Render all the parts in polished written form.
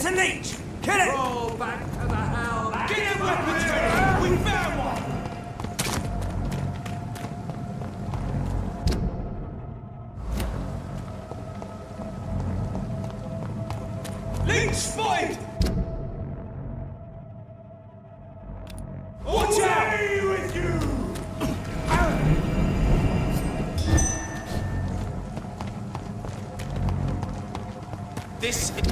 a leech! Kill it! Roll back to the hell! Get your weapons ready! We found one! Leech spotted! Watch out! Away with you! This is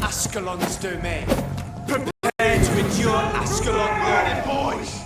Ascalon's domain. Prepare to endure Ascalon learning, boys!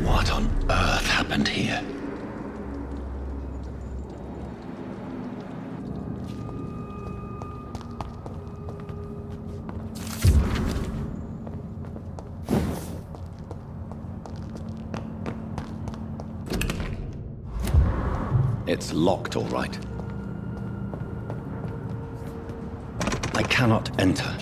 What on earth happened here? It's locked, all right. I cannot enter.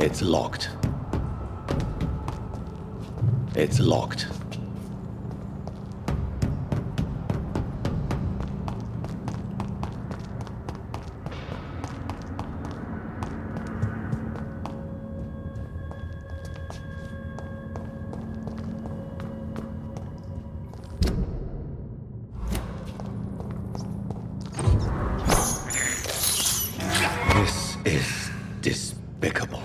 It's locked. It's locked. This is despicable.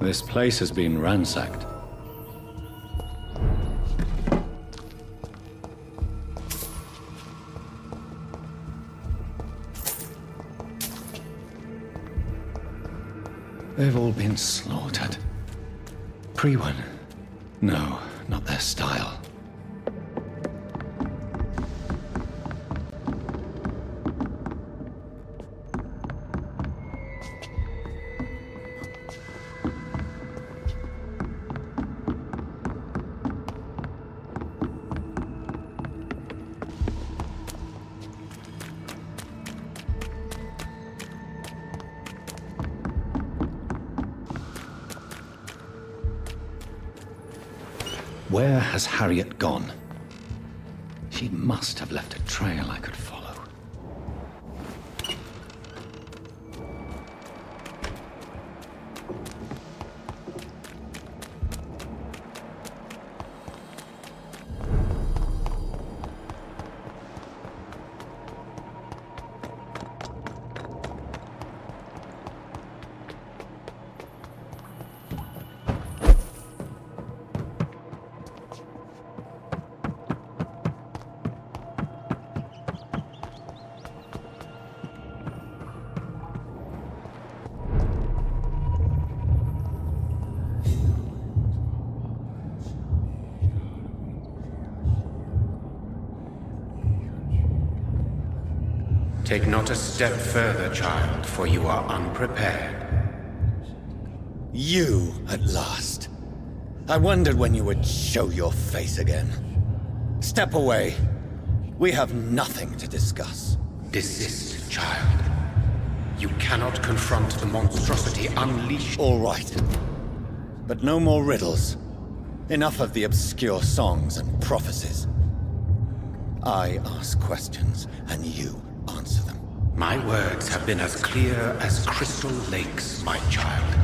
This place has been ransacked. They've all been slaughtered. Priwen? No, not their style. Where has Harriet gone? She must have left a trail I could follow. Take not a step further, child, for you are unprepared. You, at last. I wondered when you would show your face again. Step away. We have nothing to discuss. Desist, child. You cannot confront the monstrosity unleashed. All right. But no more riddles. Enough of the obscure songs and prophecies. I ask questions, and you answer them. My words have been as clear as crystal lakes, my child.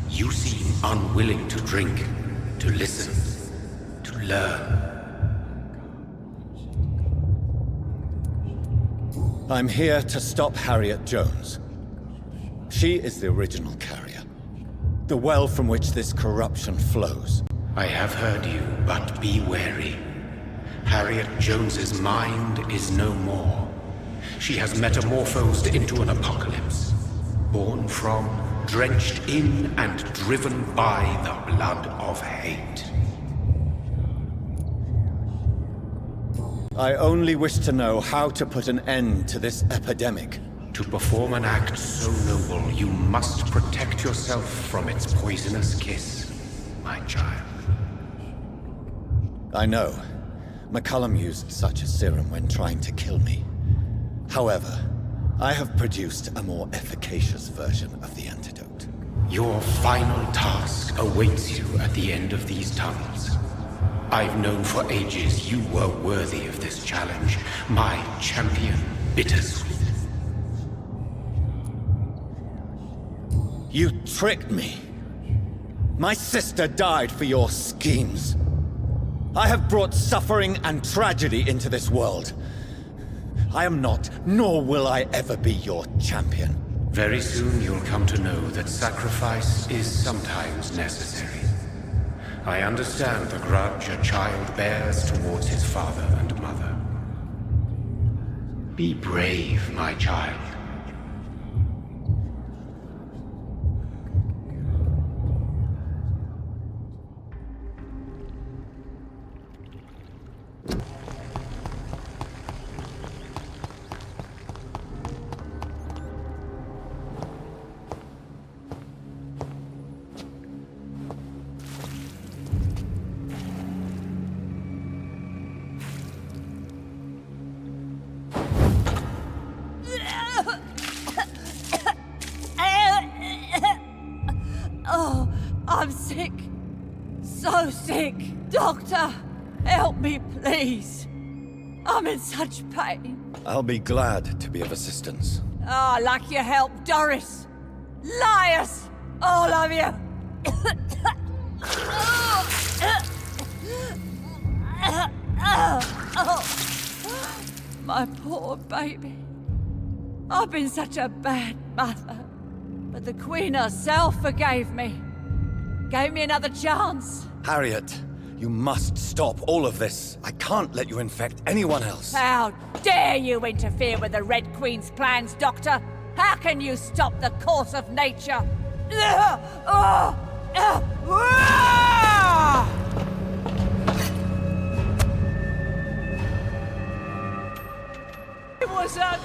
You seem unwilling to drink, to listen, to learn. I'm here to stop Harriet Jones. She is the original carrier. The well from which this corruption flows. I have heard you, but be wary. Harriet Jones's mind is no more. She has metamorphosed into an apocalypse. Born from, drenched in, and driven by the blood of hate. I only wish to know how to put an end to this epidemic. To perform an act so noble, you must protect yourself from its poisonous kiss, my child. I know. McCullum used such a serum when trying to kill me. However, I have produced a more efficacious version of the antidote. Your final task awaits you at the end of these tunnels. I've known for ages you were worthy of this challenge, my champion, Bittersweet. You tricked me. My sister died for your schemes. I have brought suffering and tragedy into this world. I am not, nor will I ever be your champion. Very soon you'll come to know that sacrifice is sometimes necessary. I understand the grudge a child bears towards his father and mother. Be brave, my child. I'm sick. So sick. Doctor, help me, please. I'm in such pain. I'll be glad to be of assistance. Ah, like your help, Doris. Liars! All of you! My poor baby. I've been such a bad mother. But the Queen herself forgave me. Gave me another chance. Harriet, you must stop all of this. I can't let you infect anyone else. How dare you interfere with the Red Queen's plans, Doctor? How can you stop the course of nature? It was a...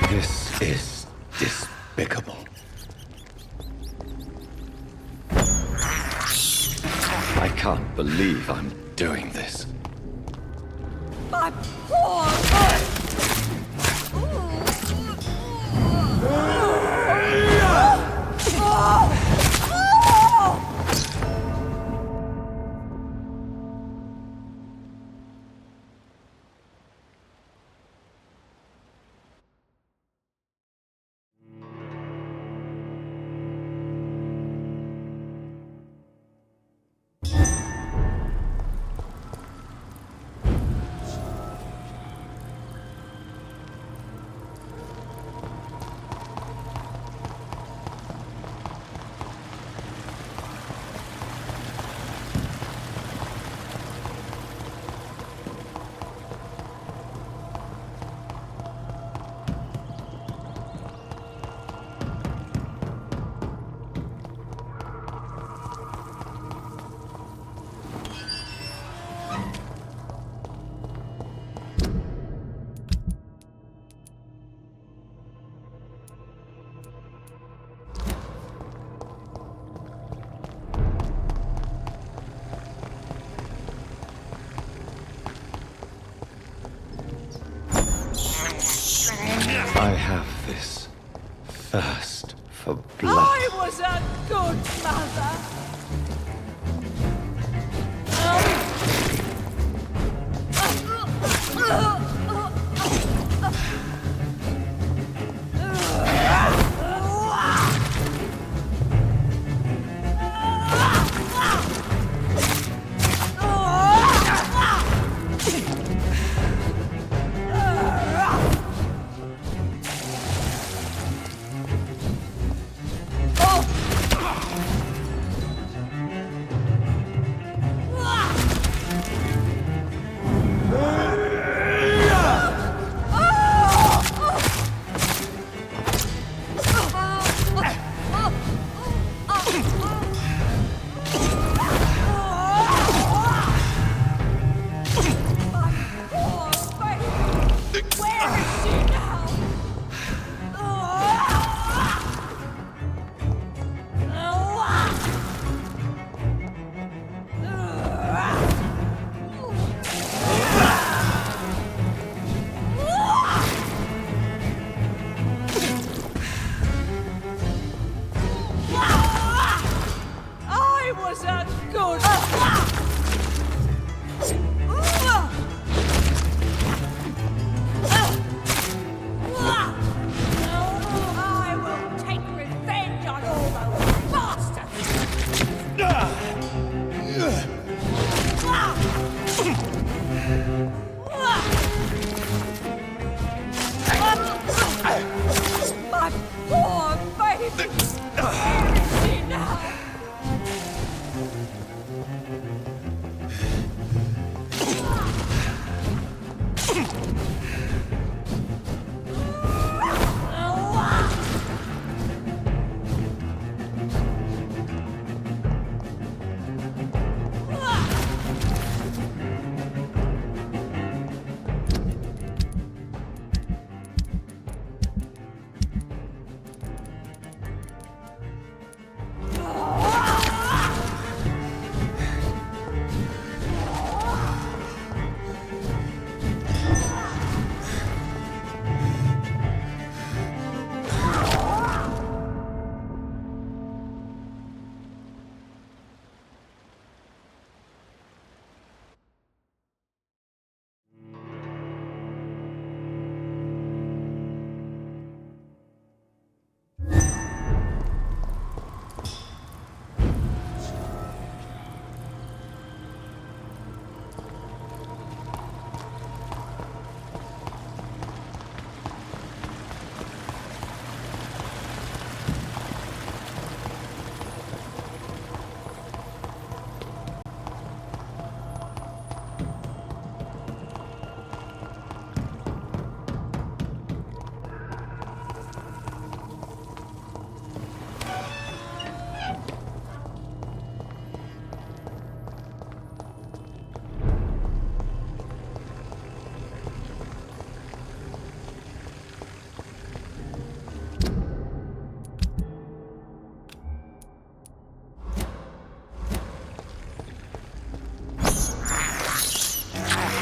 This is despicable. I can't believe I'm doing this. My poor... I have this thirst for blood. I was a good mother.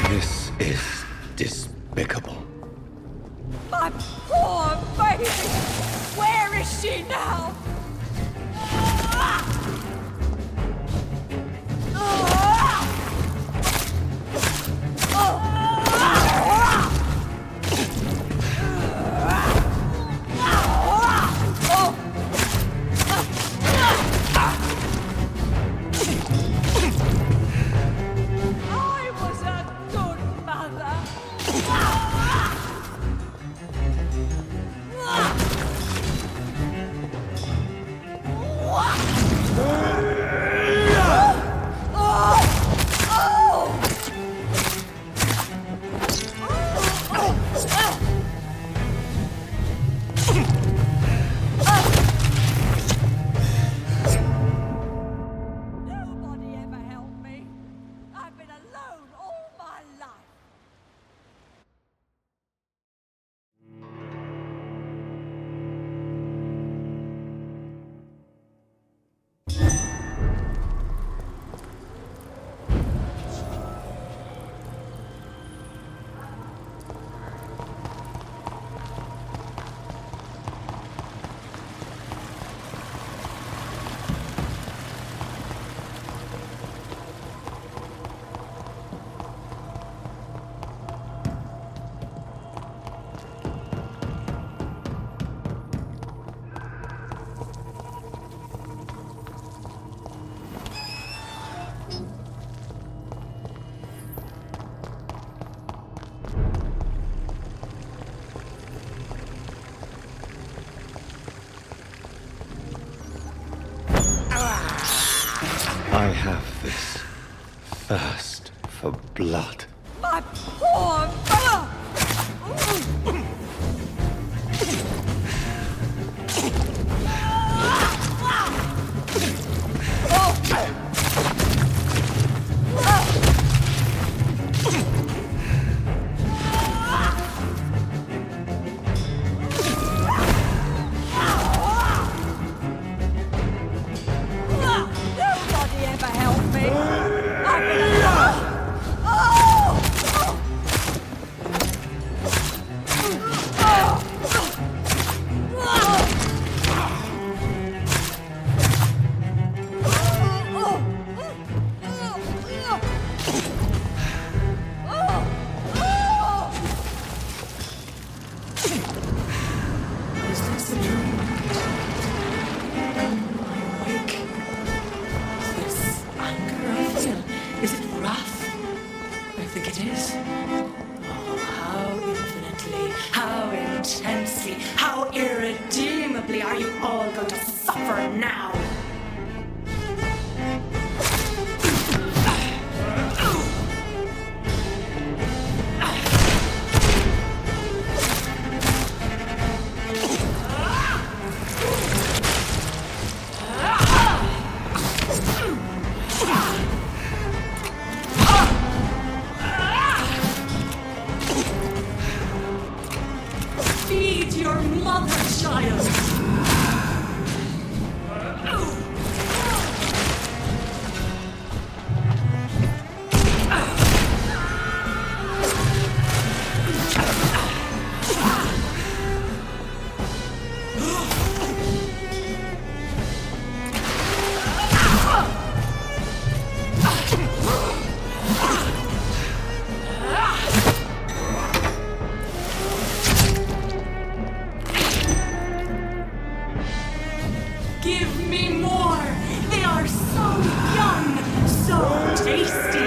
This is despicable. My poor baby! Where is she now? I was a good mother. Nobody ever helped me. I've been alone all my life. have this thirst for blood. My poor mother! Nobody ever helped me. I've been alone. Is this a dream? Am I awake? This anger I feel, is it wrath? I think it is. Oh, how infinitely, how intensely, how irredeemably are you all going to suffer now? Feed your mother, child! Give me more! They are so young, so tasty!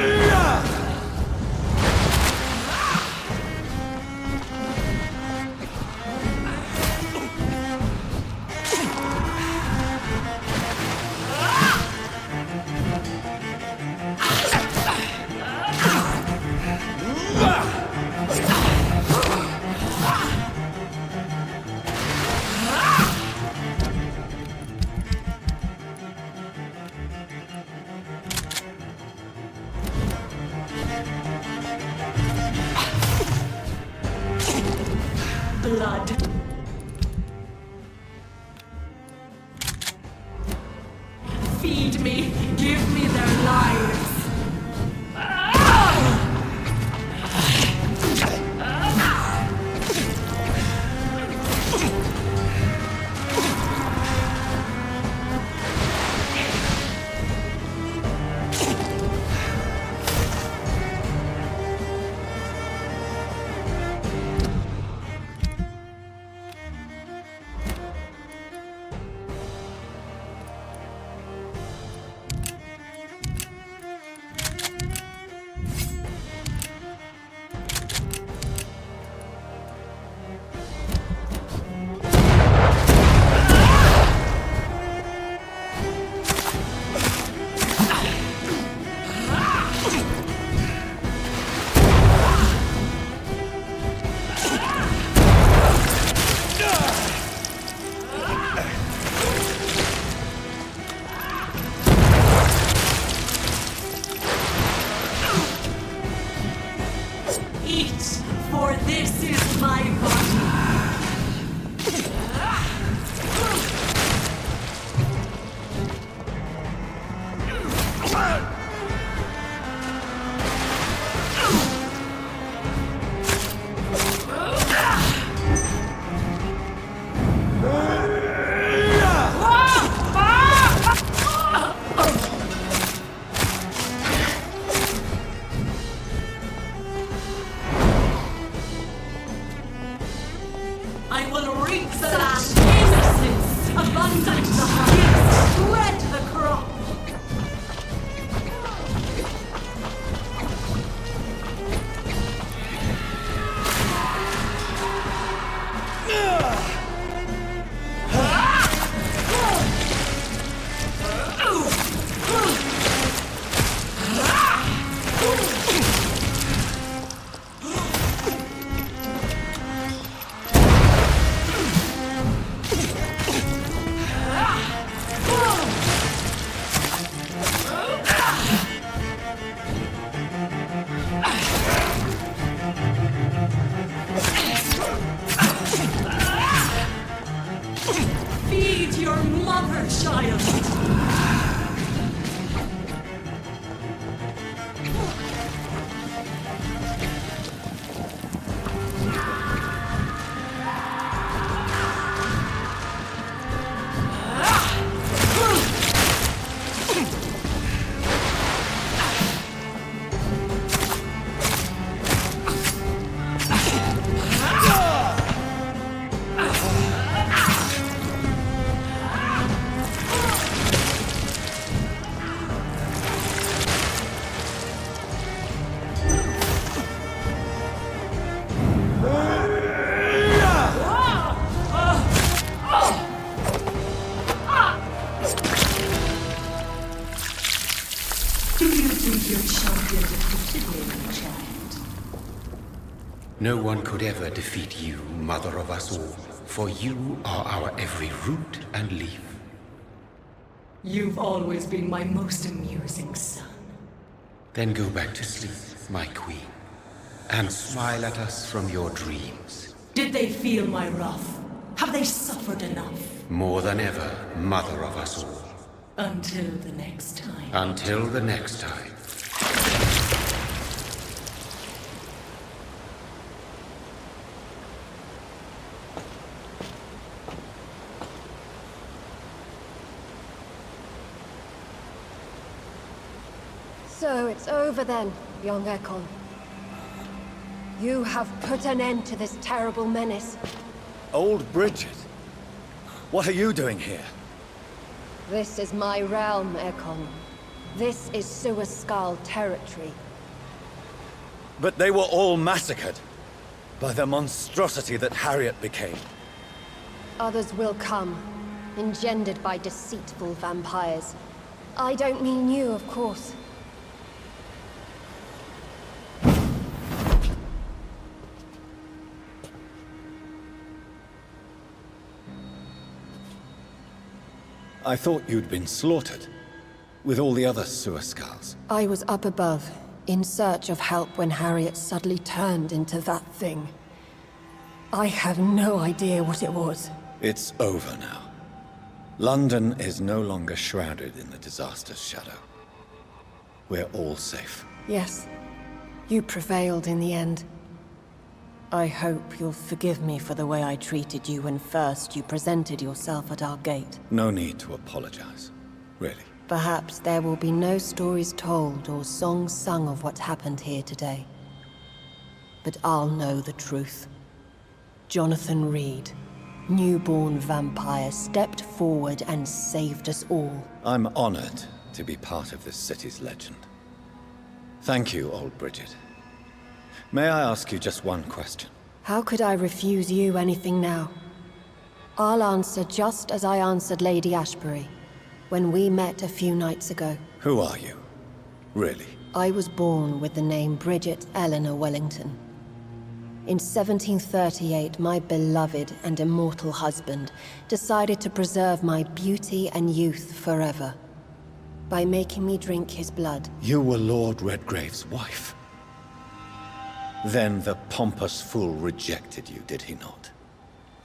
Blood. Feed me, give me their lives. child! No one could ever defeat you, mother of us all, for you are our every root and leaf. You've always been my most amusing son. Then go back to sleep, my queen, and smile at us from your dreams. Did they feel my wrath? Have they suffered enough? More than ever, mother of us all. Until the next time. Until the next time. So it's over then, young Ekon. You have put an end to this terrible menace. Old Bridget? What are you doing here? This is my realm, Ekon. This is Suascal territory. But they were all massacred by the monstrosity that Harriet became. Others will come, engendered by deceitful vampires. I don't mean you, of course. I thought you'd been slaughtered, with all the other Suascals. I was up above, in search of help when Harriet suddenly turned into that thing. I have no idea what it was. It's over now. London is no longer shrouded in the disaster's shadow. We're all safe. Yes, you prevailed in the end. I hope you'll forgive me for the way I treated you when first you presented yourself at our gate. No need to apologize, really. Perhaps there will be no stories told or songs sung of what happened here today. But I'll know the truth. Jonathan Reed, newborn vampire, stepped forward and saved us all. I'm honored to be part of this city's legend. Thank you, old Bridget. May I ask you just one question? How could I refuse you anything now? I'll answer just as I answered Lady Ashbury when we met a few nights ago. Who are you? Really? I was born with the name Bridget Eleanor Wellington. In 1738, my beloved and immortal husband decided to preserve my beauty and youth forever by making me drink his blood. You were Lord Redgrave's wife. Then the pompous fool rejected you, did he not?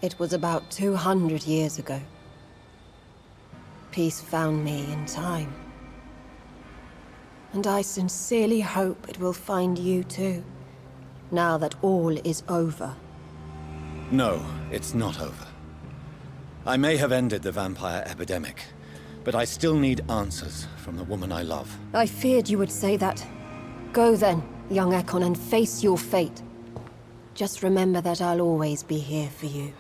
It was about 200 years ago. Peace found me in time. And I sincerely hope it will find you too, now that all is over. No, it's not over. I may have ended the vampire epidemic, but I still need answers from the woman I love. I feared you would say that. Go then, young Ekon, and face your fate. Just remember that I'll always be here for you.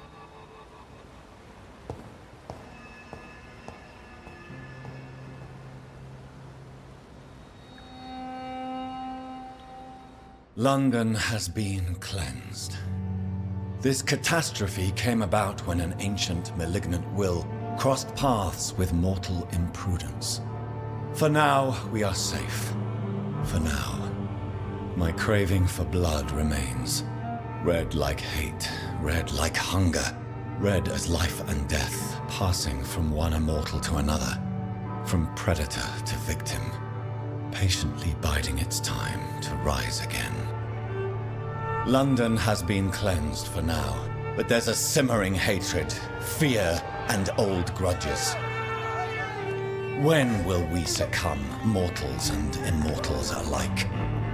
London has been cleansed. This catastrophe came about when an ancient malignant will crossed paths with mortal imprudence. For now, we are safe. For now. My craving for blood remains. Red like hate, red like hunger, red as life and death, passing from one immortal to another, from predator to victim, patiently biding its time to rise again. London has been cleansed for now, but there's a simmering hatred, fear, and old grudges. When will we succumb, mortals and immortals alike?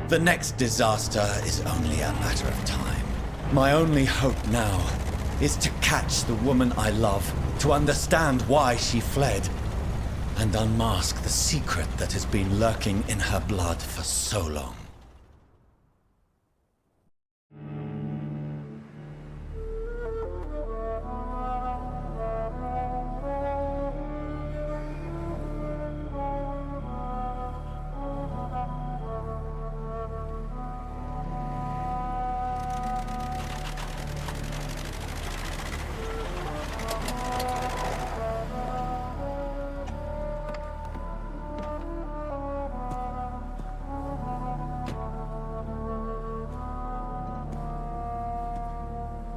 The next disaster is only a matter of time. My only hope now is to catch the woman I love, to understand why she fled, and unmask the secret that has been lurking in her blood for so long.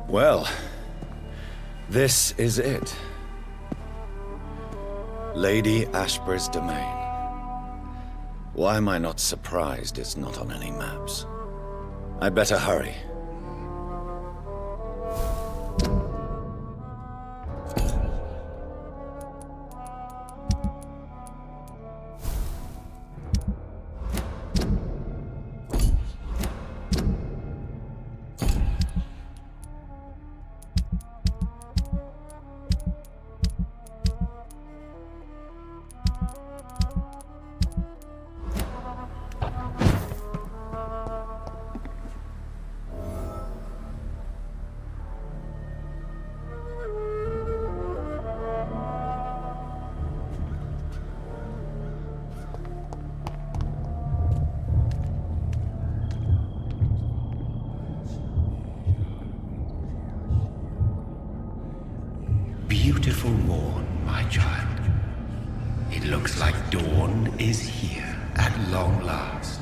Well, this is it. Lady Ashbur's domain. Why am I not surprised it's not on any maps? I'd better hurry. Beautiful morn, my child. It looks like dawn is here at long last.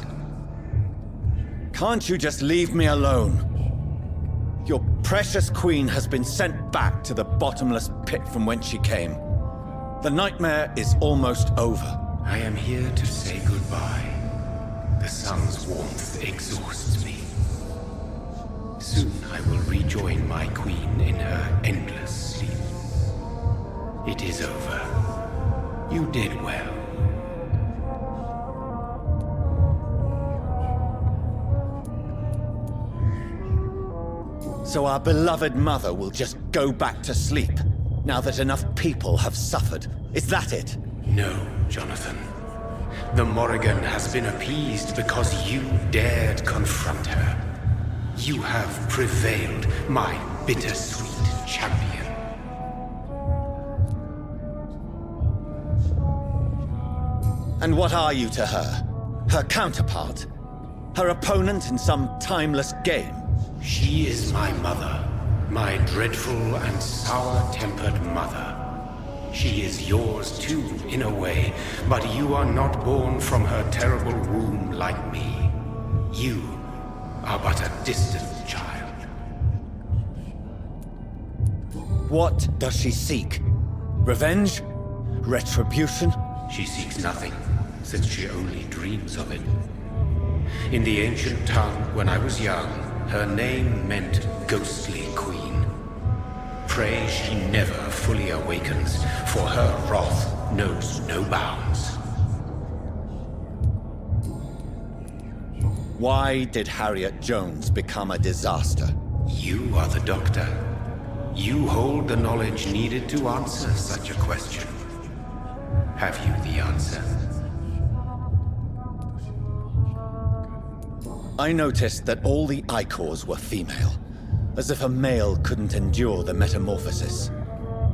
Can't you just leave me alone? Your precious queen has been sent back to the bottomless pit from whence she came. The nightmare is almost over. I am here to say goodbye. The sun's warmth exhausts me. Soon I will rejoin my queen in her endless sleep. It is over. You did well. So our beloved mother will just go back to sleep, now that enough people have suffered. Is that it? No, Jonathan. The Morrigan has been appeased because you dared confront her. You have prevailed, my bittersweet champion. And what are you to her? Her counterpart? Her opponent in some timeless game? She is my mother, my dreadful and sour-tempered mother. She is yours too, in a way, but you are not born from her terrible womb like me. You are but a distant child. What does she seek? Revenge? Retribution? She seeks nothing, since she only dreams of it. In the ancient tongue, when I was young, her name meant ghostly queen. Pray she never fully awakens, for her wrath knows no bounds. Why did Harriet Jones become a disaster? You are the doctor. You hold the knowledge needed to answer such a question. Have you the answer? I noticed that all the Icors were female, as if a male couldn't endure the metamorphosis.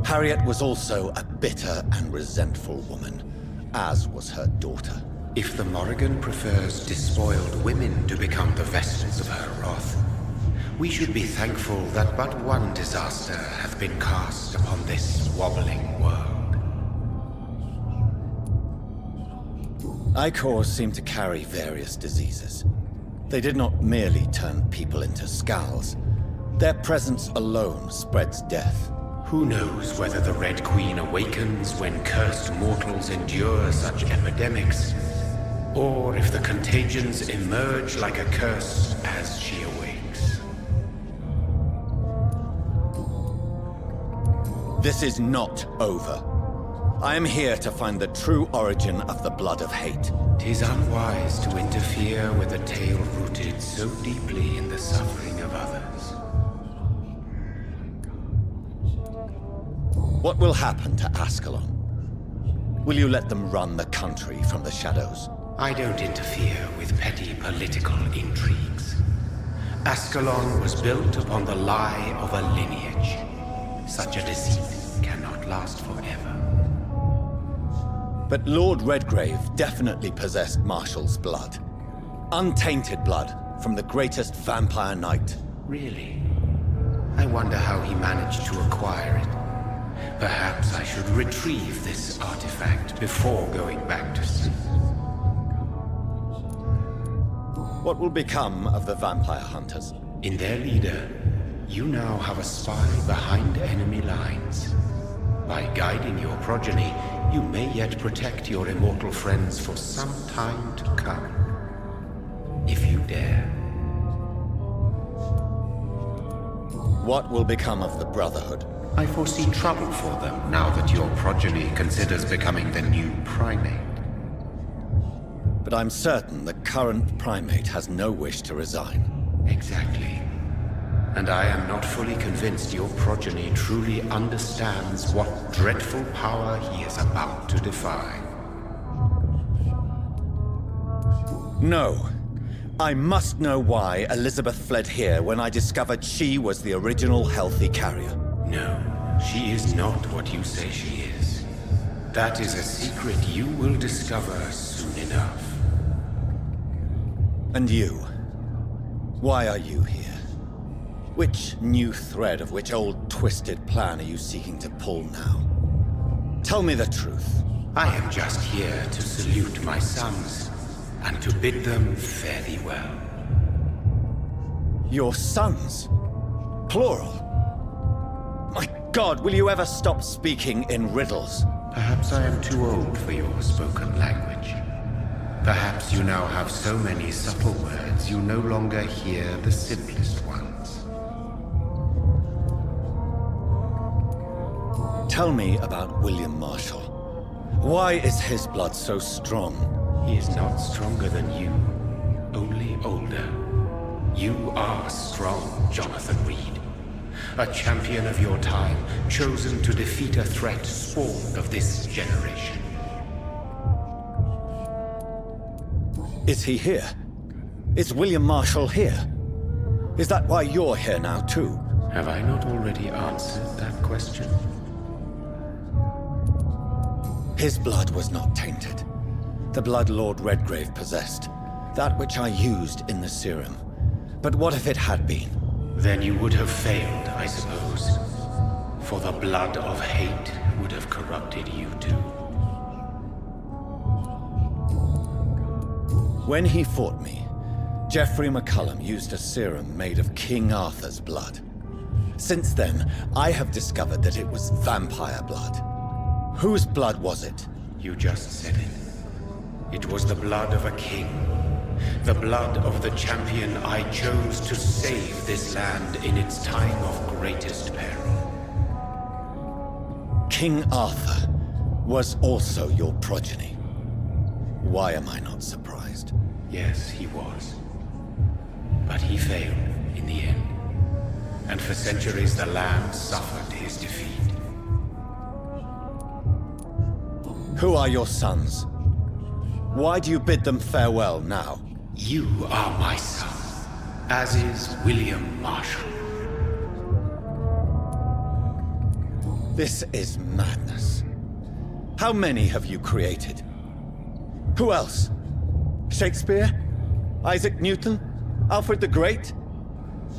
Harriet was also a bitter and resentful woman, as was her daughter. If the Morrigan prefers despoiled women to become the vessels of her wrath, we should be thankful that but one disaster hath been cast upon this wobbling world. Icors seem to carry various diseases. They did not merely turn people into skulls. Their presence alone spreads death. Who knows whether the Red Queen awakens when cursed mortals endure such epidemics, or if the contagions emerge like a curse as she awakes. This is not over. I am here to find the true origin of the blood of hate. 'Tis unwise to interfere with a tale rooted so deeply in the suffering of others. What will happen to Ascalon? Will you let them run the country from the shadows? I don't interfere with petty political intrigues. Ascalon was built upon the lie of a lineage. Such a deceit cannot last forever. But Lord Redgrave definitely possessed Marshall's blood. Untainted blood from the greatest vampire knight. Really? I wonder how he managed to acquire it. Perhaps I should retrieve this artifact before going back to sleep. What will become of the vampire hunters? In their leader, you now have a spy behind enemy lines. By guiding your progeny, you may yet protect your immortal friends for some time to come. If you dare. What will become of the Brotherhood? I foresee trouble for them now that your progeny considers becoming the new primate. But I'm certain the current primate has no wish to resign. Exactly. And I am not fully convinced your progeny truly understands what dreadful power he is about to defy. No. I must know why Elizabeth fled here when I discovered she was the original healthy carrier. No, she is not what you say she is. That is a secret you will discover soon enough. And you? Why are you here? Which new thread of which old twisted plan are you seeking to pull now? Tell me the truth. I am just here to salute my sons, and to bid them fare thee well. Your sons? Plural? My God, will you ever stop speaking in riddles? Perhaps I am too old for your spoken language. Perhaps you now have so many subtle words you no longer hear the simplest ones. Tell me about William Marshall. Why is his blood so strong? He is not stronger than you, only older. You are strong, Jonathan Reed. A champion of your time, chosen to defeat a threat spawned of this generation. Is he here? Is William Marshall here? Is that why you're here now, too? Have I not already answered that question? His blood was not tainted. The blood Lord Redgrave possessed. That which I used in the serum. But what if it had been? Then you would have failed, I suppose. For the blood of hate would have corrupted you too. When he fought me, Geoffrey McCullum used a serum made of King Arthur's blood. Since then, I have discovered that it was vampire blood. Whose blood was it? You just said it. It was the blood of a king. The blood of the champion I chose to save this land in its time of greatest peril. King Arthur was also your progeny. Why am I not surprised? Yes, he was. But he failed in the end. And for centuries the land suffered his defeat. Who are your sons? Why do you bid them farewell now? You are my son, as is William Marshall. This is madness. How many have you created? Who else? Shakespeare? Isaac Newton? Alfred the Great?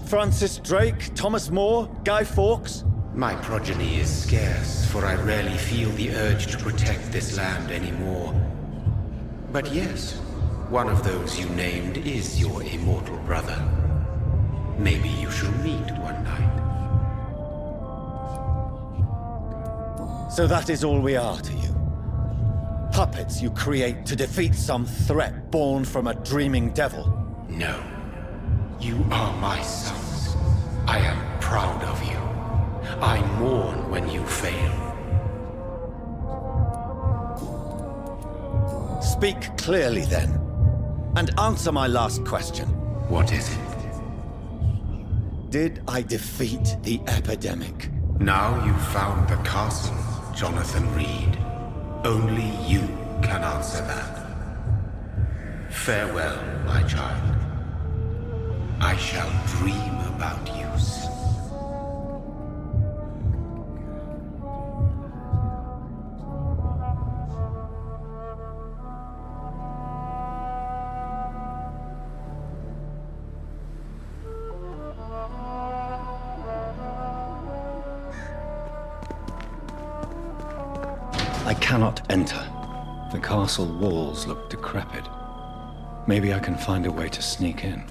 Francis Drake? Thomas More? Guy Fawkes? My progeny is scarce, for I rarely feel the urge to protect this land anymore. But yes, one of those you named is your immortal brother. Maybe you shall meet one night. So that is all we are to you? Puppets you create to defeat some threat born from a dreaming devil? No. You are my sons. I am proud of you. I mourn when you fail. Speak clearly then, and answer my last question. What is it? Did I defeat the epidemic? Now you've found the castle, Jonathan Reed. Only you can answer that. Farewell, my child. I shall dream about you soon. I cannot enter. The castle walls look decrepit. Maybe I can find a way to sneak in.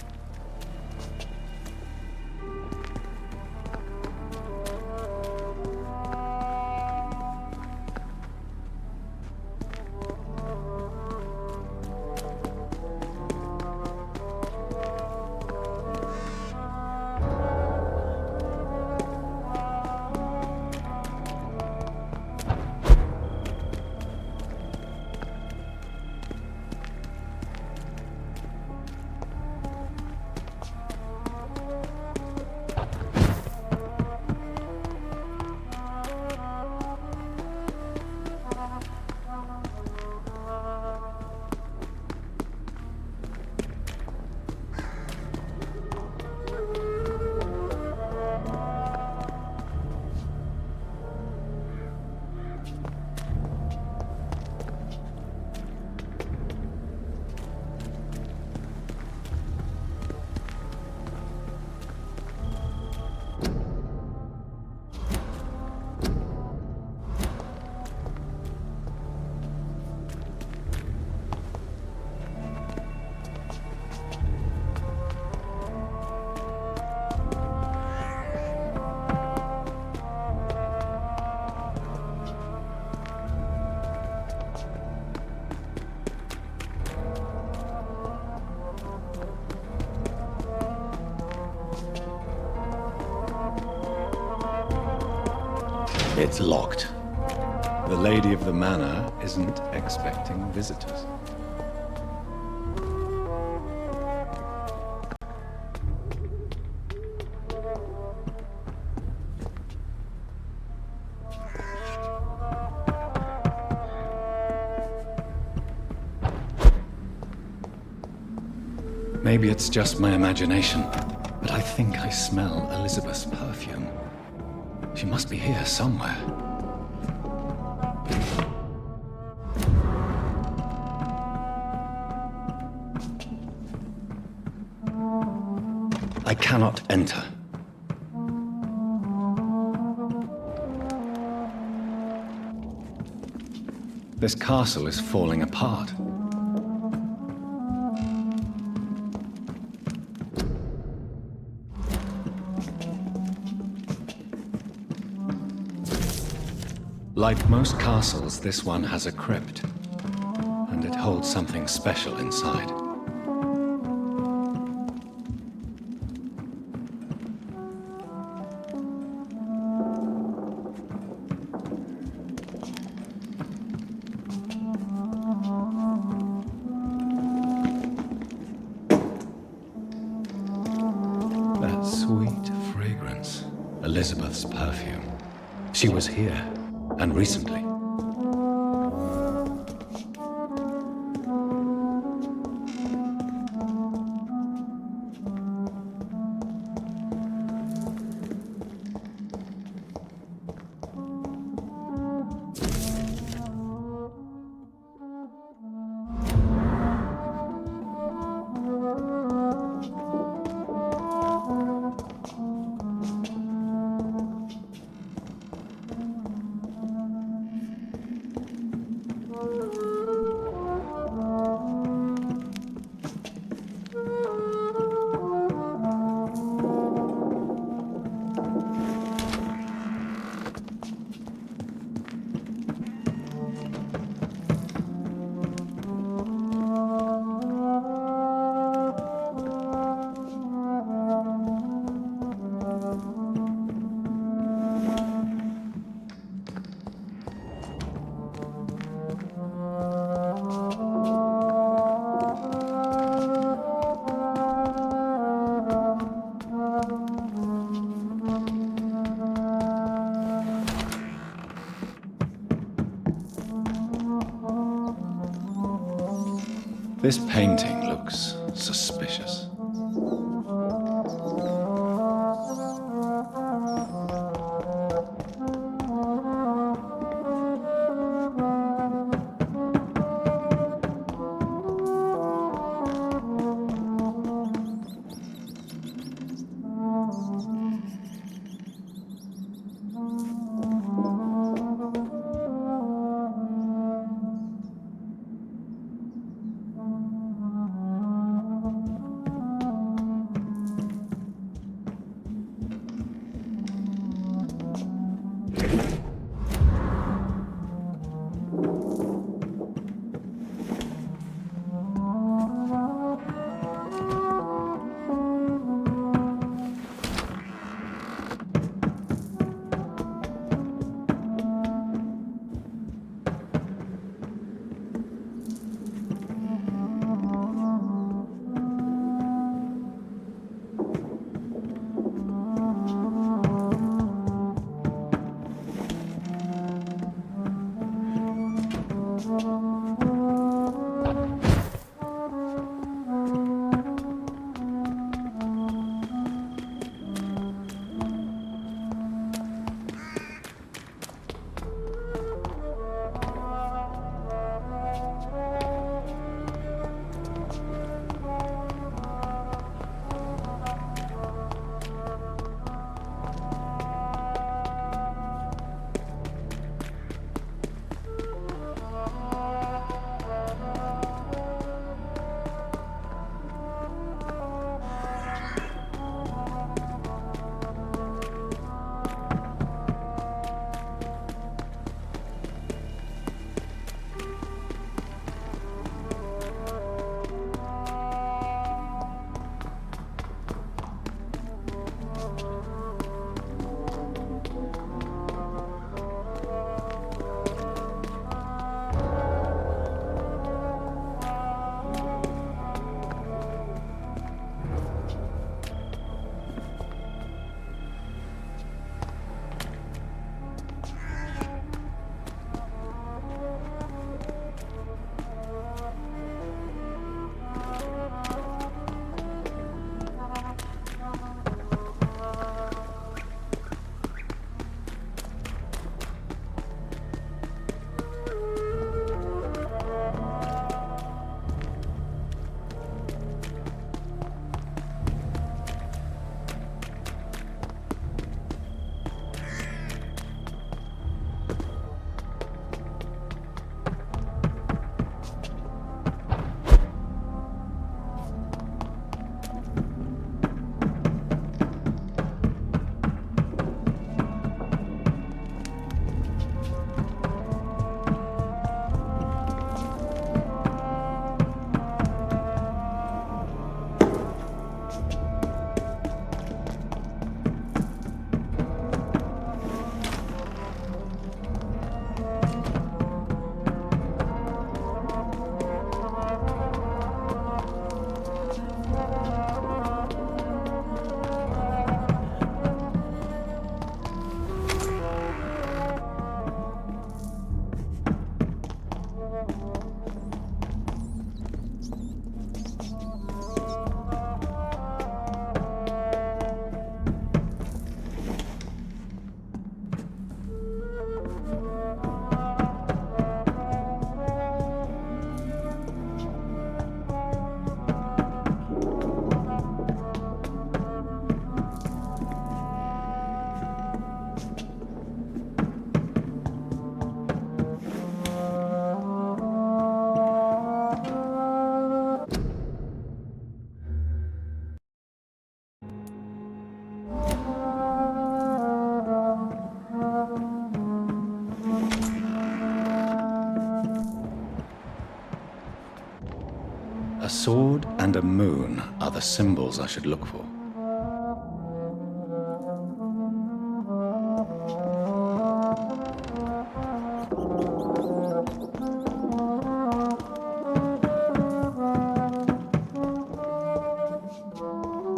It's locked. The lady of the manor isn't expecting visitors. Maybe it's just my imagination, but I think I smell Elizabeth's perfume. She must be here somewhere. I cannot enter. This castle is falling apart. Like most castles, this one has a crypt, and it holds something special inside. That sweet fragrance, Elizabeth's perfume. She was here. And recently. This painting looks suspicious. A sword and a moon are the symbols I should look for.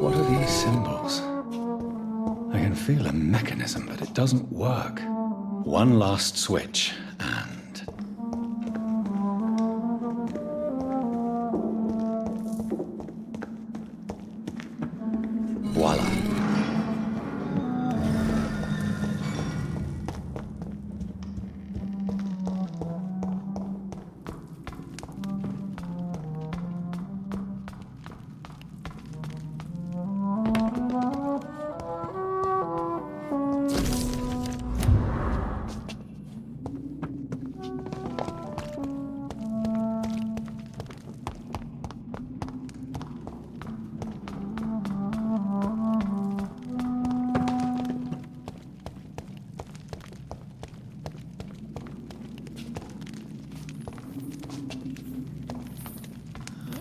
What are these symbols? I can feel a mechanism, but it doesn't work. One last switch, and...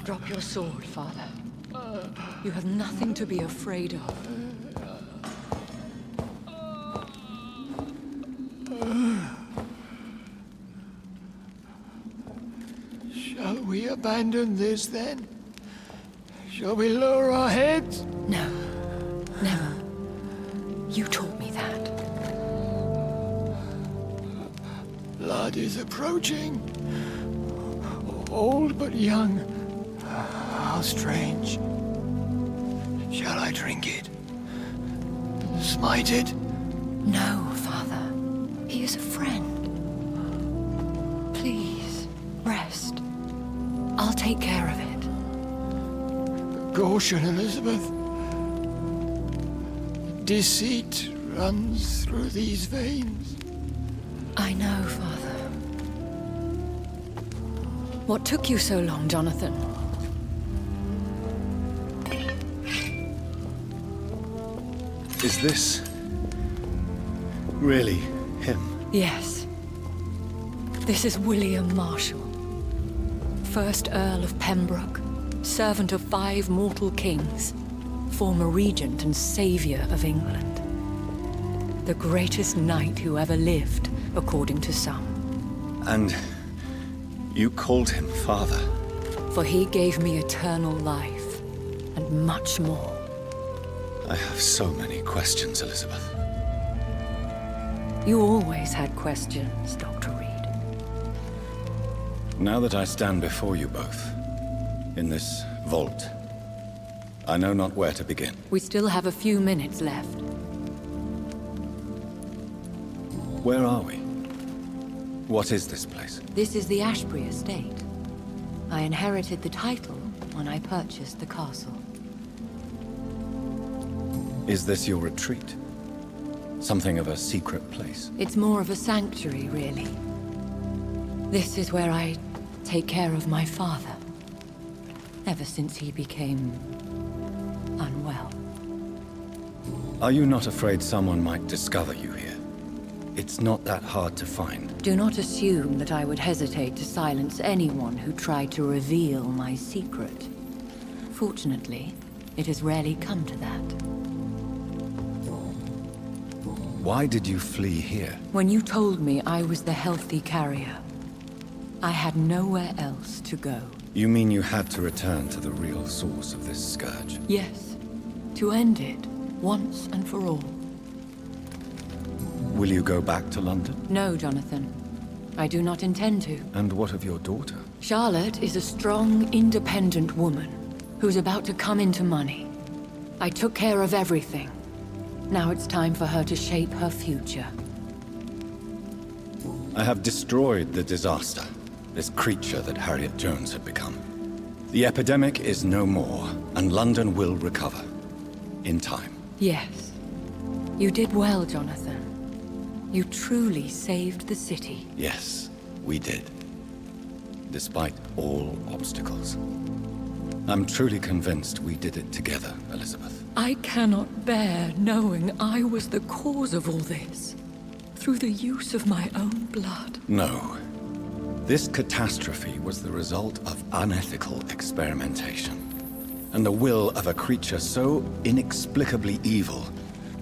Drop your sword, Father. You have nothing to be afraid of. Shall we abandon this then? Shall we lower our heads? No. Never. You taught me that. Blood is approaching. Old but young. How strange. Shall I drink it? Smite it? No, Father. He is a friend. Please, rest. I'll take care of it. Caution, Elizabeth. Deceit runs through these veins. I know, Father. What took you so long, Jonathan? Is this really him? Yes. This is William Marshall, 1st Earl of Pembroke, servant of 5 mortal kings, former regent and saviour of England. The greatest knight who ever lived, according to some. And you called him father? For he gave me eternal life, and much more. I have so many questions, Elizabeth. You always had questions, Dr. Reed. Now that I stand before you both, in this vault, I know not where to begin. We still have a few minutes left. Where are we? What is this place? This is the Ashbury estate. I inherited the title when I purchased the castle. Is this your retreat? Something of a secret place? It's more of a sanctuary, really. This is where I take care of my father. Ever since he became unwell. Are you not afraid someone might discover you here? It's not that hard to find. Do not assume that I would hesitate to silence anyone who tried to reveal my secret. Fortunately, it has rarely come to that. Why did you flee here? When you told me I was the healthy carrier, I had nowhere else to go. You mean you had to return to the real source of this scourge? Yes, to end it, once and for all. Will you go back to London? No, Jonathan. I do not intend to. And what of your daughter? Charlotte is a strong, independent woman who's about to come into money. I took care of everything. Now it's time for her to shape her future. I have destroyed the disaster, this creature that Harriet Jones had become. The epidemic is no more, and London will recover. In time. Yes. You did well, Jonathan. You truly saved the city. Yes, we did. Despite all obstacles. I'm truly convinced we did it together, Elizabeth. I cannot bear knowing I was the cause of all this. Through the use of my own blood. No. This catastrophe was the result of unethical experimentation. And the will of a creature so inexplicably evil,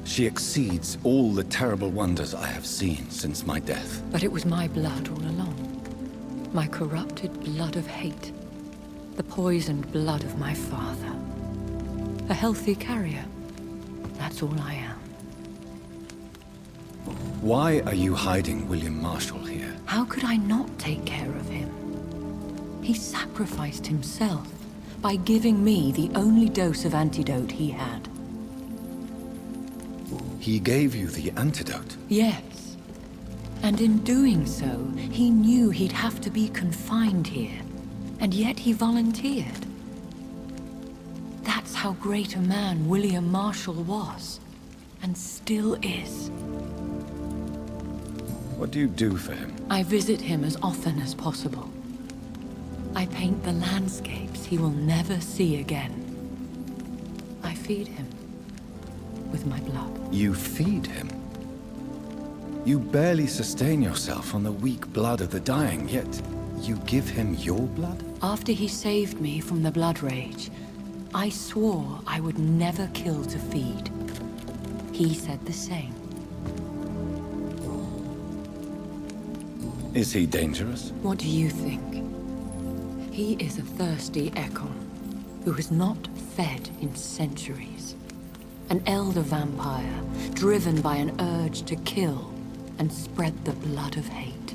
she exceeds all the terrible wonders I have seen since my death. But it was my blood all along. My corrupted blood of hate. The poisoned blood of my father. A healthy carrier. That's all I am. Why are you hiding William Marshall here? How could I not take care of him? He sacrificed himself by giving me the only dose of antidote he had. He gave you the antidote? Yes. And in doing so, he knew he'd have to be confined here. And yet he volunteered. That's how great a man William Marshall was. And still is. What do you do for him? I visit him as often as possible. I paint the landscapes he will never see again. I feed him with my blood. You feed him? You barely sustain yourself on the weak blood of the dying, yet You give him your blood? After he saved me from the blood rage, I swore I would never kill to feed. He said the same. Is he dangerous? What do you think? He is a thirsty Ekon, who has not fed in centuries. An elder vampire, driven by an urge to kill and spread the blood of hate.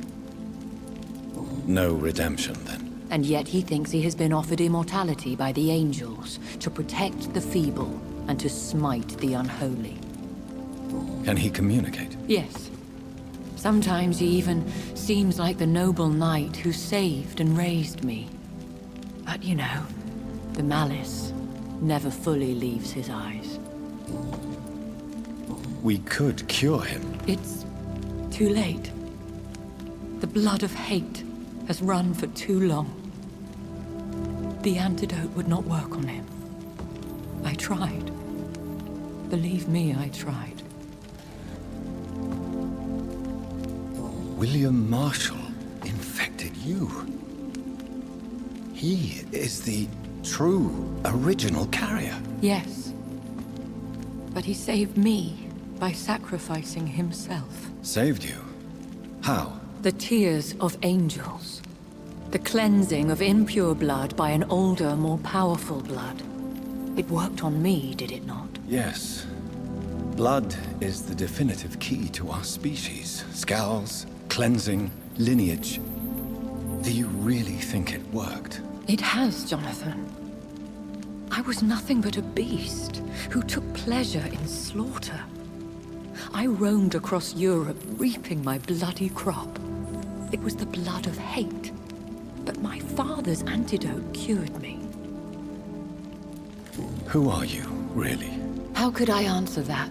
No redemption, then? And yet he thinks he has been offered immortality by the angels to protect the feeble and to smite the unholy. Can he communicate? Yes. Sometimes he even seems like the noble knight who saved and raised me. But you know, the malice never fully leaves his eyes. We could cure him. It's too late. The blood of hate has run for too long. The antidote would not work on him. I tried. Believe me, I tried. William Marshall infected you. He is the true, original carrier. Yes. But he saved me by sacrificing himself. Saved you? How? The tears of angels. The cleansing of impure blood by an older, more powerful blood. It worked on me, did it not? Yes. Blood is the definitive key to our species. Scowls, cleansing, lineage. Do you really think it worked? It has, Jonathan. I was nothing but a beast who took pleasure in slaughter. I roamed across Europe, reaping my bloody crop. It was the blood of hate. But my father's antidote cured me. Who are you, really? How could I answer that?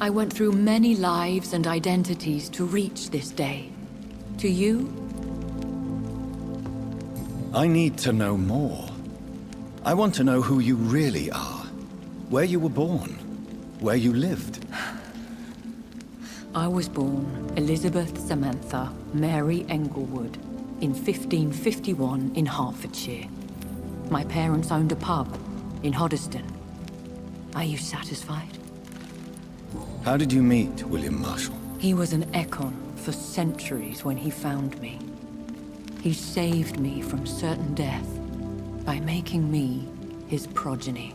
I went through many lives and identities to reach this day. To you? I need to know more. I want to know who you really are. Where you were born. Where you lived. I was born Elizabeth Samantha Mary Englewood in 1551 in Hertfordshire. My parents owned a pub in Hoddesdon. Are you satisfied? How did you meet William Marshall? He was an Ekon for centuries when he found me. He saved me from certain death by making me his progeny.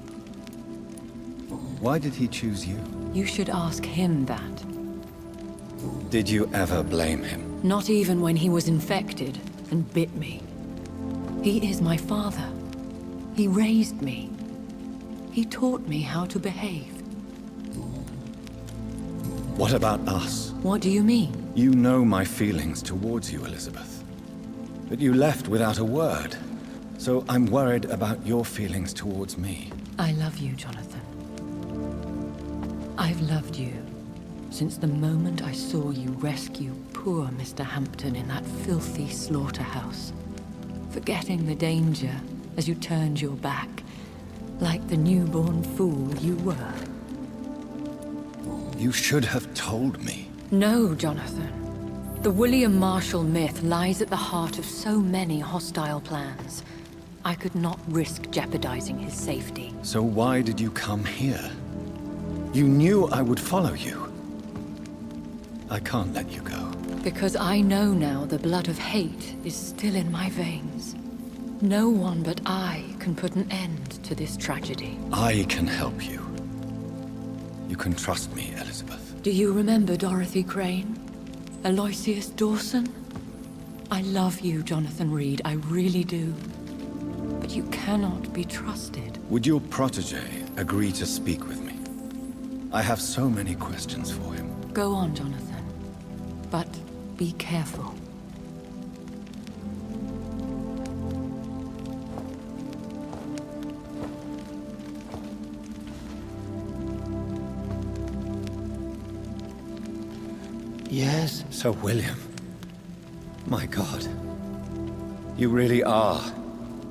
Why did he choose you? You should ask him that. Did you ever blame him? Not even when he was infected and bit me. He is my father. He raised me. He taught me how to behave. What about us? What do you mean? You know my feelings towards you, Elizabeth. But you left without a word. So I'm worried about your feelings towards me. I love you, Jonathan. I've loved you since the moment I saw you rescue poor Mr. Hampton in that filthy slaughterhouse. Forgetting the danger as you turned your back, like the newborn fool you were. You should have told me. No, Jonathan. The William Marshall myth lies at the heart of so many hostile plans. I could not risk jeopardizing his safety. So why did you come here? You knew I would follow you. I can't let you go. Because I know now the blood of hate is still in my veins. No one but I can put an end to this tragedy. I can help you. You can trust me, Elizabeth. Do you remember Dorothy Crane? Aloysius Dawson? I love you, Jonathan Reed, I really do. But you cannot be trusted. Would your protege agree to speak with me? I have so many questions for him. Go on, Jonathan. But be careful. Yes? Sir William. My God. You really are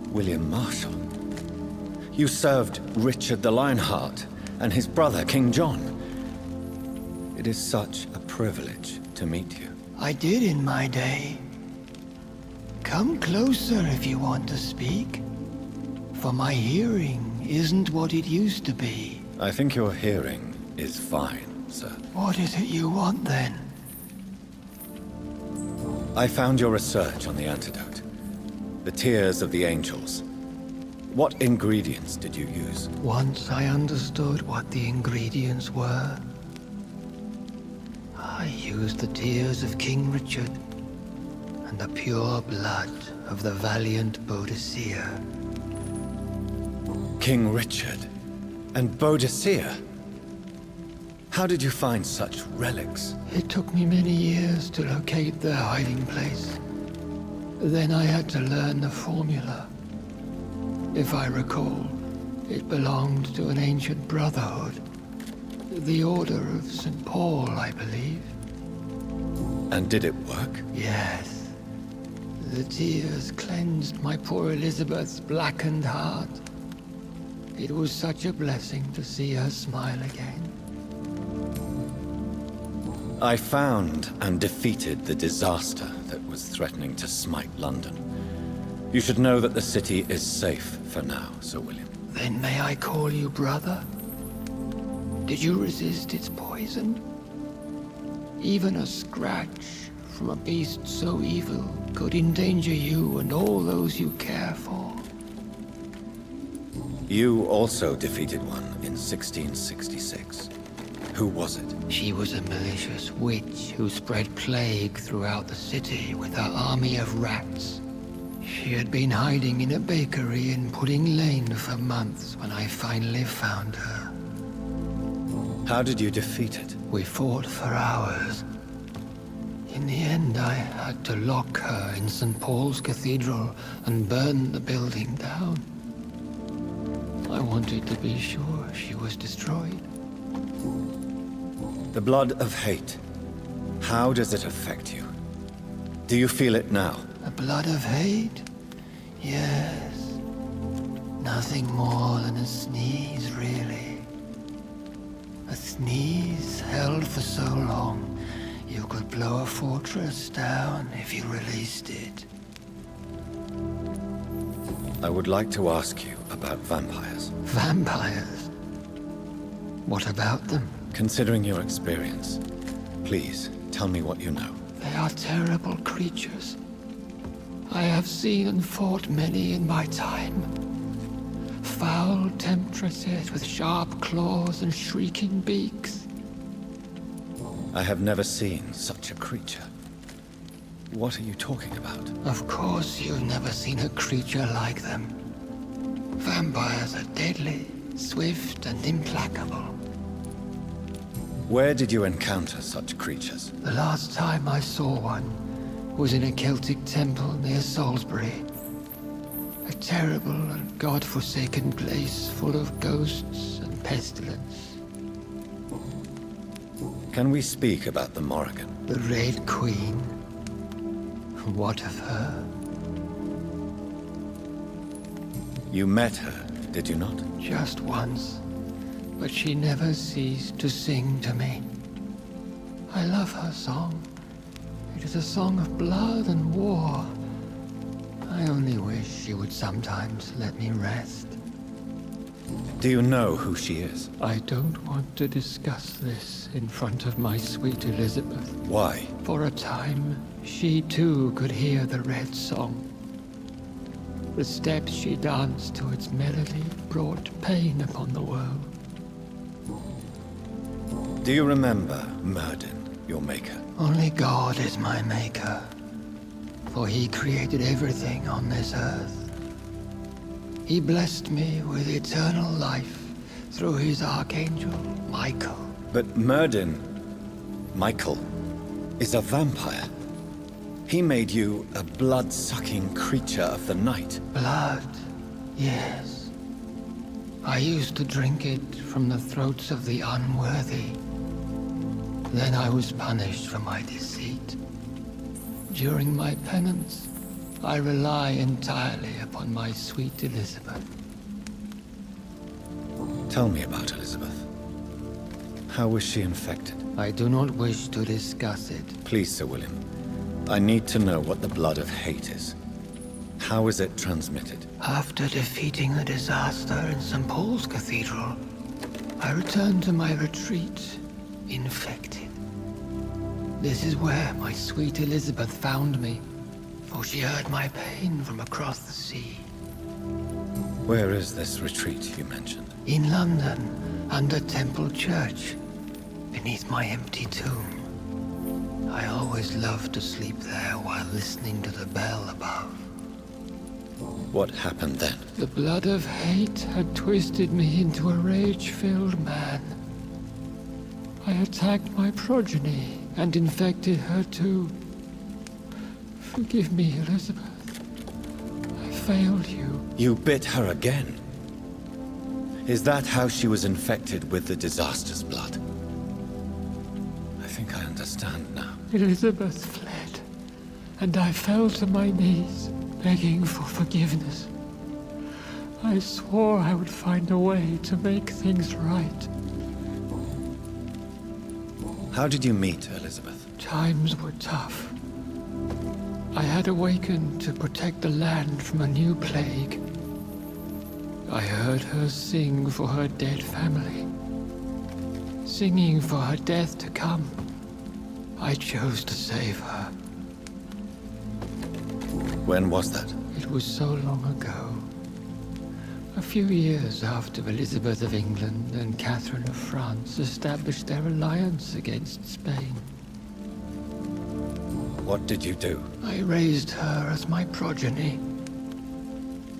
William Marshall. You served Richard the Lionheart and his brother, King John. It is such a privilege to meet you. I did in my day. Come closer if you want to speak. For my hearing isn't what it used to be. I think your hearing is fine, sir. What is it you want then? I found your research on the antidote. The tears of the angels. What ingredients did you use? Once I understood what the ingredients were, I used the tears of King Richard and the pure blood of the valiant Boadicea. King Richard and Boadicea? How did you find such relics? It took me many years to locate their hiding place. Then I had to learn the formula. If I recall, it belonged to an ancient brotherhood. The Order of St. Paul, I believe. And did it work? Yes. The tears cleansed my poor Elizabeth's blackened heart. It was such a blessing to see her smile again. I found and defeated the disaster that was threatening to smite London. You should know that the city is safe for now, Sir William. Then may I call you brother? Did you resist its poison? Even a scratch from a beast so evil could endanger you and all those you care for. You also defeated one in 1666. Who was it? She was a malicious witch who spread plague throughout the city with her army of rats. She had been hiding in a bakery in Pudding Lane for months when I finally found her. How did you defeat it? We fought for hours. In the end, I had to lock her in St. Paul's Cathedral and burn the building down. I wanted to be sure she was destroyed. The blood of hate. How does it affect you? Do you feel it now? The blood of hate? Yes. Nothing more than a sneeze, really. A sneeze held for so long, you could blow a fortress down if you released it. I would like to ask you about vampires. Vampires? What about them? Considering your experience, please tell me what you know. They are terrible creatures. I have seen and fought many in my time. Foul temptresses with sharp claws and shrieking beaks. I have never seen such a creature. What are you talking about? Of course you've never seen a creature like them. Vampires are deadly, swift and implacable. Where did you encounter such creatures? The last time I saw one was in a Celtic temple near Salisbury. A terrible and god-forsaken place full of ghosts and pestilence. Can we speak about the Morrigan? The Red Queen. What of her? You met her, did you not? Just once. But she never ceased to sing to me. I love her song. It is a song of blood and war. I only wish she would sometimes let me rest. Do you know who she is? I don't want to discuss this in front of my sweet Elizabeth. Why? For a time, she too could hear the Red Song. The steps she danced to its melody brought pain upon the world. Do you remember Myrddin, your maker? Only God is my maker, for he created everything on this earth. He blessed me with eternal life through his archangel, Michael. But Myrddin, Michael, is a vampire. He made you a blood-sucking creature of the night. Blood, yes. I used to drink it from the throats of the unworthy. Then I was punished for my deceit. During my penance, I rely entirely upon my sweet Elizabeth. Tell me about Elizabeth. How was she infected? I do not wish to discuss it. Please, Sir William. I need to know what the blood of hate is. How is it transmitted? After defeating the disaster in St. Paul's Cathedral, I returned to my retreat, infected. This is where my sweet Elizabeth found me, for she heard my pain from across the sea. Where is this retreat you mentioned? In London, under Temple Church, beneath my empty tomb. I always loved to sleep there while listening to the bell above. What happened then? The blood of hate had twisted me into a rage-filled man. I attacked my progeny and infected her too. Forgive me, Elizabeth. I failed you. You bit her again? Is that how she was infected with the disaster's blood? I think I understand now. Elizabeth fled, and I fell to my knees, begging for forgiveness. I swore I would find a way to make things right. How did you meet Elizabeth? Times were tough. I had awakened to protect the land from a new plague. I heard her sing for her dead family. Singing for her death to come. I chose to save her. When was that? It was so long ago. A few years after Elizabeth of England and Catherine of France established their alliance against Spain. What did you do? I raised her as my progeny.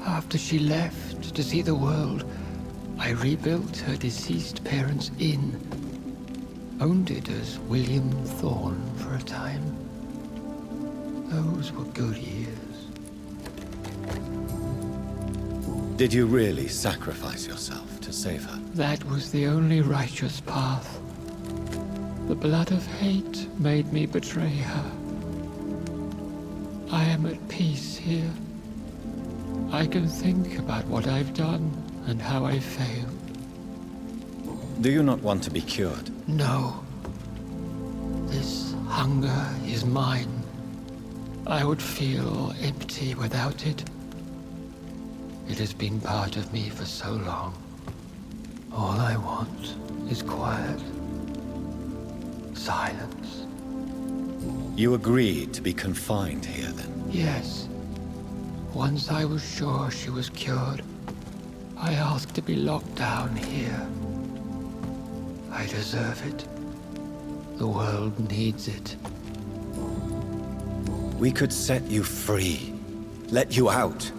After she left to see the world, I rebuilt her deceased parents' inn. Owned it as William Thorne for a time. Those were good years. Did you really sacrifice yourself to save her? That was the only righteous path. The blood of hate made me betray her. I am at peace here. I can think about what I've done and how I failed. Do you not want to be cured? No. This hunger is mine. I would feel empty without it. It has been part of me for so long. All I want is quiet. Silence. You agreed to be confined here then? Yes. Once I was sure she was cured, I asked to be locked down here. I deserve it. The world needs it. We could set you free. Let you out.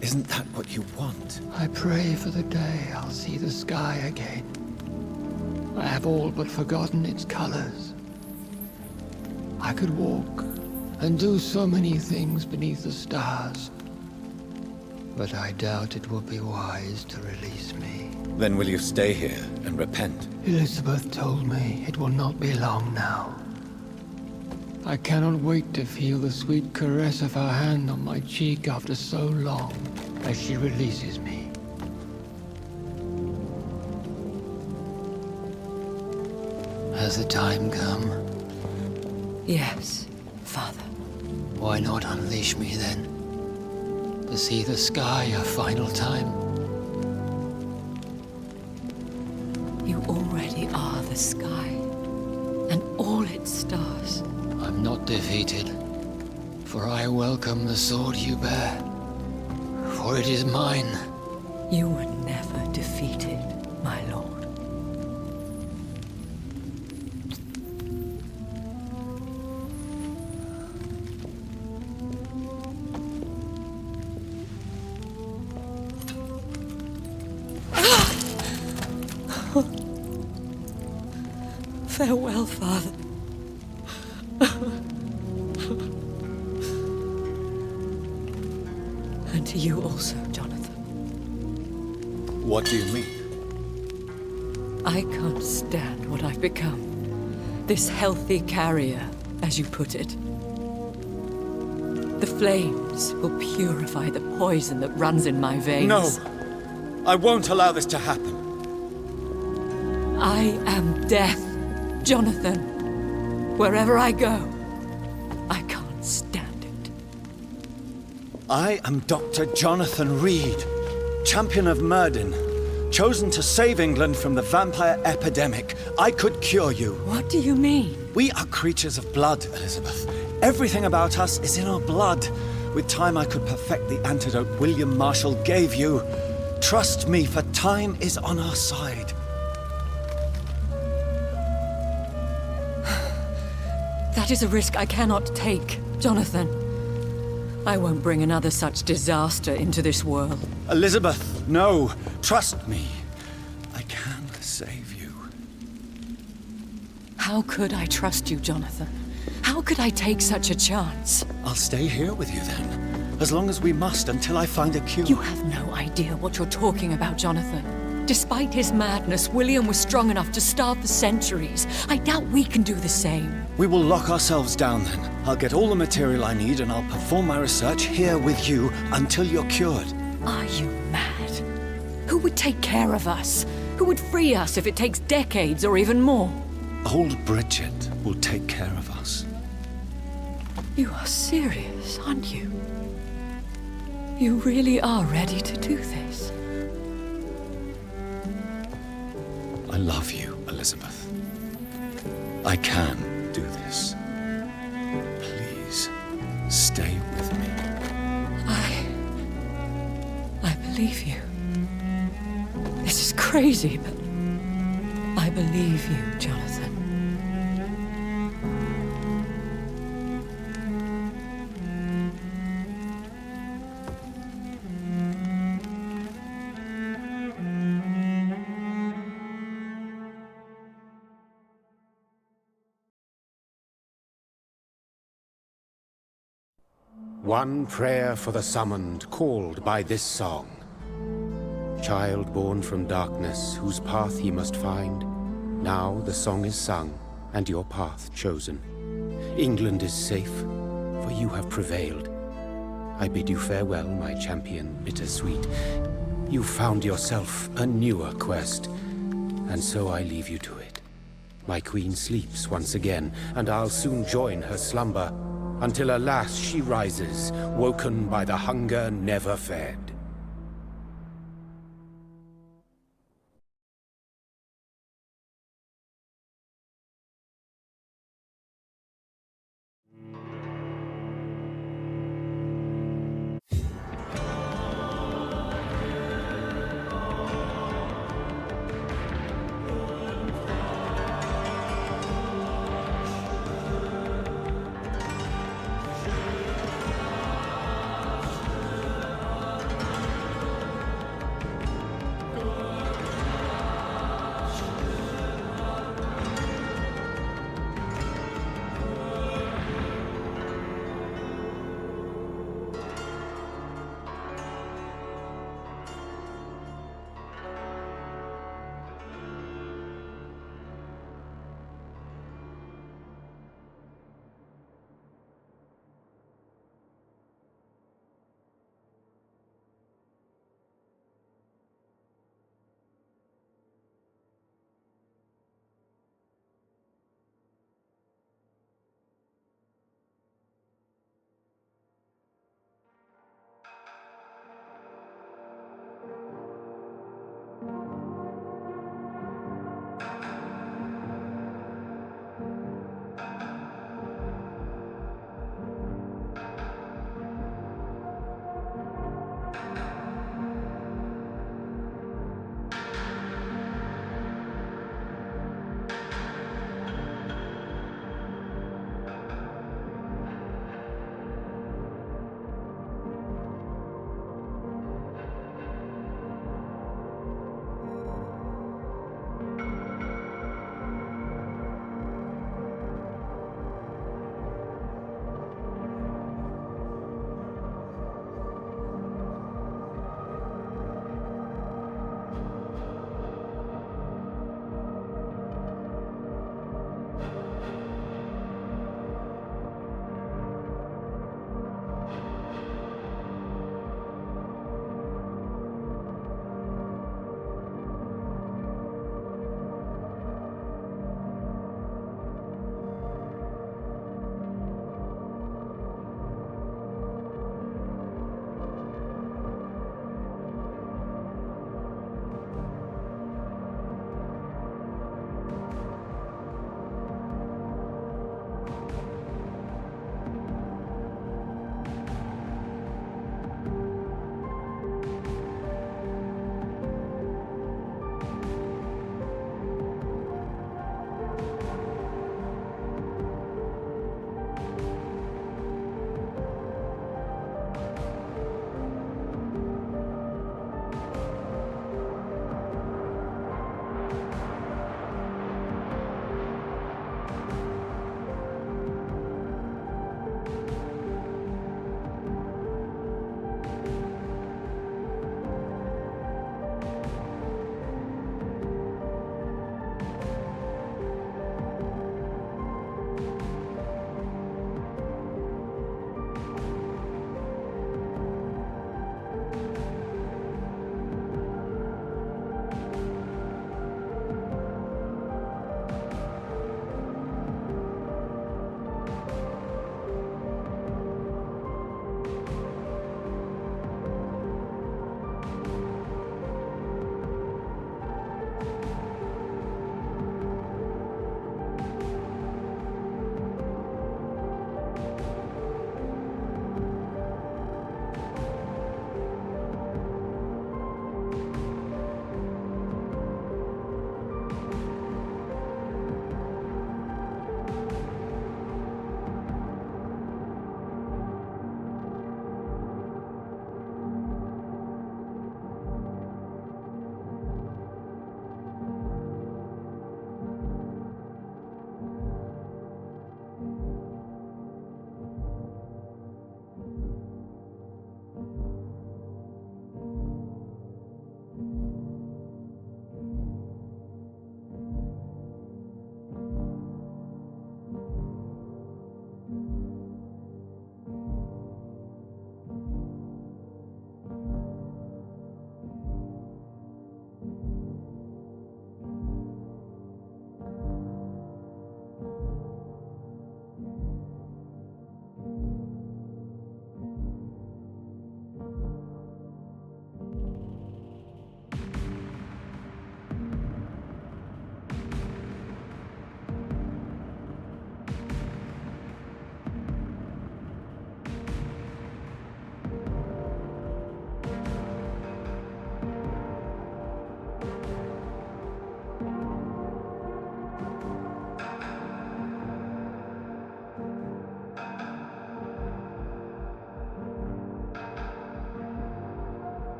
Isn't that what you want? I pray for the day I'll see the sky again. I have all but forgotten its colors. I could walk and do so many things beneath the stars. But I doubt it will be wise to release me. Then will you stay here and repent? Elizabeth told me it will not be long now. I cannot wait to feel the sweet caress of her hand on my cheek after so long as she releases me. Has the time come? Yes, Father. Why not unleash me then? To see the sky a final time? You already are the sky, and all its stars. I'm not defeated, for I welcome the sword you bear, for it is mine. You were never defeated, my lord. Farewell, Father. And to you also, Jonathan. What do you mean? I can't stand what I've become. This healthy carrier, as you put it. The flames will purify the poison that runs in my veins. No! I won't allow this to happen. I am death, Jonathan. Wherever I go, I can't stand it. I am Dr. Jonathan Reed, champion of Myrddin, chosen to save England from the vampire epidemic. I could cure you. What do you mean? We are creatures of blood, Elizabeth. Everything about us is in our blood. With time, I could perfect the antidote William Marshall gave you. Trust me, for time is on our side. That is a risk I cannot take, Jonathan. I won't bring another such disaster into this world. Elizabeth, no. Trust me. I can save you. How could I trust you, Jonathan? How could I take such a chance? I'll stay here with you then, as long as we must until I find a cure. You have no idea what you're talking about, Jonathan. Despite his madness, William was strong enough to starve for centuries. I doubt we can do the same. We will lock ourselves down then. I'll get all the material I need and I'll perform my research here with you until you're cured. Are you mad? Who would take care of us? Who would free us if it takes decades or even more? Old Bridget will take care of us. You are serious, aren't you? You really are ready to do this? I love you, Elizabeth. I can do this. Please, stay with me. I believe you. This is crazy, but I believe you, Jonathan. One prayer for the summoned, called by this song. Child born from darkness, whose path ye must find. Now the song is sung, and your path chosen. England is safe, for you have prevailed. I bid you farewell, my champion bittersweet. You found yourself a newer quest, and so I leave you to it. My queen sleeps once again, and I'll soon join her slumber, until alas she rises, woken by the hunger never fed.